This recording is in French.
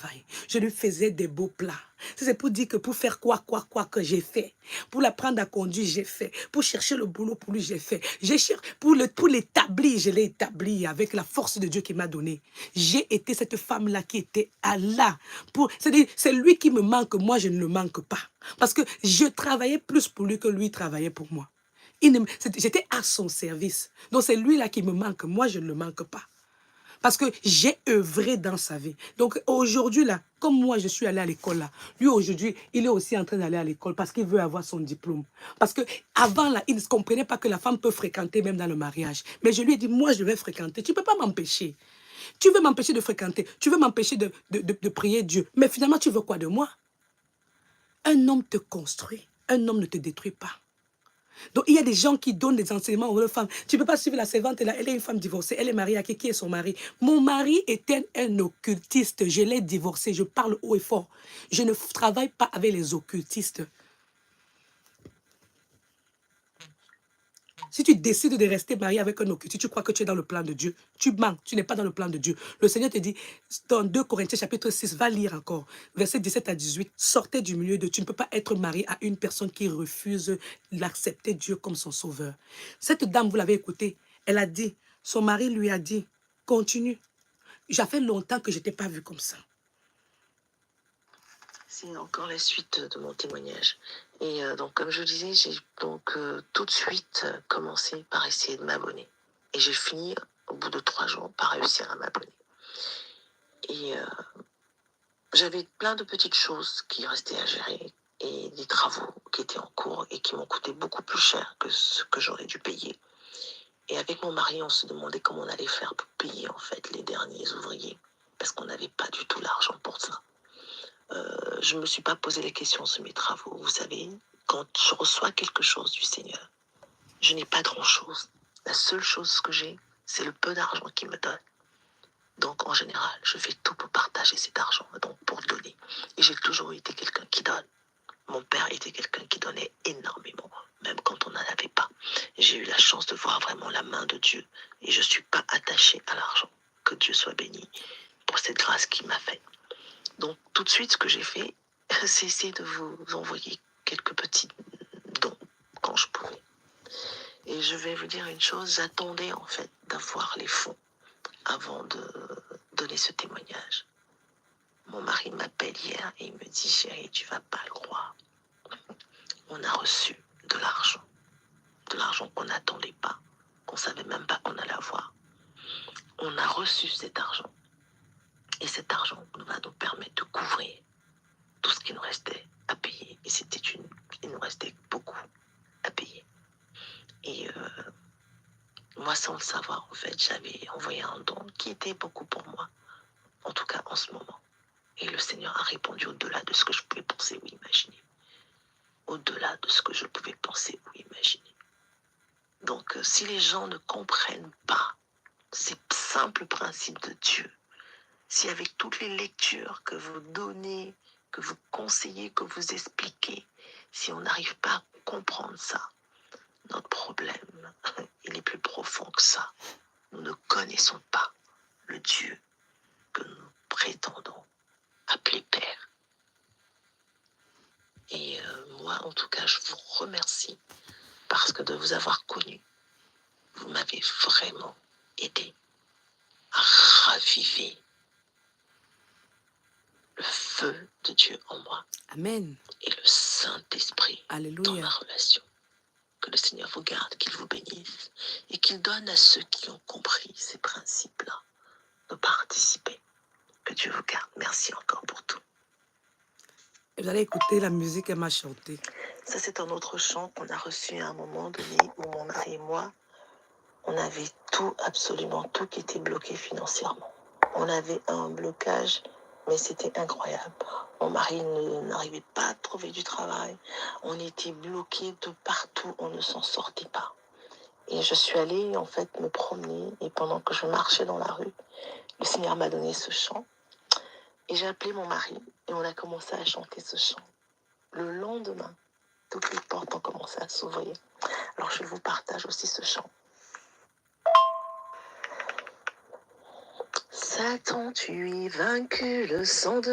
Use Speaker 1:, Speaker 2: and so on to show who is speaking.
Speaker 1: travail. Je lui faisais des beaux plats. C'est pour dire que pour faire quoi que j'ai fait. Pour l'apprendre à conduire, j'ai fait. Pour chercher le boulot pour lui, j'ai fait. Pour l'établir, je l'ai établi avec la force de Dieu qui m'a donné. J'ai été cette femme-là qui était à là. C'est-à-dire, c'est lui qui me manque, moi je ne le manque pas. Parce que je travaillais plus pour lui que lui travaillait pour moi. J'étais à son service. Donc c'est lui là qui me manque, moi je ne le manque pas. Parce que j'ai œuvré dans sa vie. Donc aujourd'hui, là, comme moi, je suis allée à l'école, là, lui, aujourd'hui, il est aussi en train d'aller à l'école parce qu'il veut avoir son diplôme. Parce que avant là, il ne comprenait pas que la femme peut fréquenter même dans le mariage. Mais je lui ai dit, moi, je vais fréquenter. Tu ne peux pas m'empêcher. Tu veux m'empêcher de fréquenter. Tu veux m'empêcher de prier Dieu. Mais finalement, tu veux quoi de moi? Un homme te construit. Un homme ne te détruit pas. Donc, il y a des gens qui donnent des enseignements aux femmes. Tu ne peux pas suivre la servante, là, elle est une femme divorcée, elle est mariée à qui est son mari. Mon mari était un occultiste, je l'ai divorcé, je parle haut et fort. Je ne travaille pas avec les occultistes. Si tu décides de rester marié avec un occultiste, tu crois que tu es dans le plan de Dieu. Tu mens, tu n'es pas dans le plan de Dieu. Le Seigneur te dit, dans 2 Corinthiens chapitre 6, va lire encore, versets 17 à 18, sortez du milieu de... Tu ne peux pas être marié à une personne qui refuse d'accepter Dieu comme son sauveur. Cette dame, vous l'avez écoutée, elle a dit, son mari lui a dit, continue. Ça fait longtemps que je ne t'ai pas vu comme ça.
Speaker 2: C'est encore la suite de mon témoignage. Et donc, comme je disais, j'ai donc tout de suite commencé par essayer de m'abonner. Et j'ai fini, au bout de 3 jours, par réussir à m'abonner. Et j'avais plein de petites choses qui restaient à gérer et des travaux qui étaient en cours et qui m'ont coûté beaucoup plus cher que ce que j'aurais dû payer. Et avec mon mari, on se demandait comment on allait faire pour payer en fait les derniers ouvriers parce qu'on n'avait pas du tout l'argent pour ça. Je ne me suis pas posé les questions sur mes travaux. Vous savez, quand je reçois quelque chose du Seigneur, je n'ai pas grand-chose. La seule chose que j'ai, c'est le peu d'argent qu'il me donne. Donc, en général, je fais tout pour partager cet argent, donc pour donner. Et j'ai toujours été quelqu'un qui donne. Mon père était quelqu'un qui donnait énormément, même quand on n'en avait pas. J'ai eu la chance de voir vraiment la main de Dieu. Et je ne suis pas attachée à l'argent. Que Dieu soit béni pour cette grâce qu'il m'a faite. Donc, tout de suite, ce que j'ai fait, c'est essayer de vous envoyer quelques petits dons quand je pouvais. Et je vais vous dire une chose, j'attendais en fait d'avoir les fonds avant de donner ce témoignage. Mon mari m'appelle hier et il me dit, chérie, tu vas pas le croire. On a reçu de l'argent qu'on n'attendait pas, qu'on savait même pas qu'on allait avoir. On a reçu cet argent. Et cet argent va nous permettre de couvrir tout ce qui nous restait à payer. Et il nous restait beaucoup à payer. Et moi, sans le savoir, en fait, j'avais envoyé un don qui était beaucoup pour moi, en tout cas en ce moment. Et le Seigneur a répondu au-delà de ce que je pouvais penser ou imaginer. Au-delà de ce que je pouvais penser ou imaginer. Donc, si les gens ne comprennent pas ces simples principes de Dieu, si avec toutes les lectures que vous donnez, que vous conseillez, que vous expliquez, si on n'arrive pas à comprendre ça, notre problème, il est plus profond que ça. Nous ne connaissons pas le Dieu que nous prétendons appeler Père. Et moi, en tout cas, je vous remercie parce que de vous avoir connu, vous m'avez vraiment aidé à raviver le feu de Dieu en moi.
Speaker 1: Amen.
Speaker 2: Et le Saint-Esprit
Speaker 1: Alléluia.
Speaker 2: dans ma relation. Que le Seigneur vous garde, qu'il vous bénisse et qu'il donne à ceux qui ont compris ces principes-là de participer. Que Dieu vous garde. Merci encore pour tout.
Speaker 1: Vous allez écouter la musique qu'elle m'a chantée.
Speaker 2: Ça, c'est un autre chant qu'on a reçu à un moment donné où mon mari et moi, on avait tout, absolument tout qui était bloqué financièrement. On avait un blocage, mais c'était incroyable. Mon mari n'arrivait pas à trouver du travail. On était bloqués de partout, on ne s'en sortait pas. Et je suis allée en fait me promener et pendant que je marchais dans la rue, le Seigneur m'a donné ce chant. Et j'ai appelé mon mari et on a commencé à chanter ce chant. Le lendemain, toutes les portes ont commencé à s'ouvrir. Alors je vous partage aussi ce chant. Satan, tu es vaincu, le sang de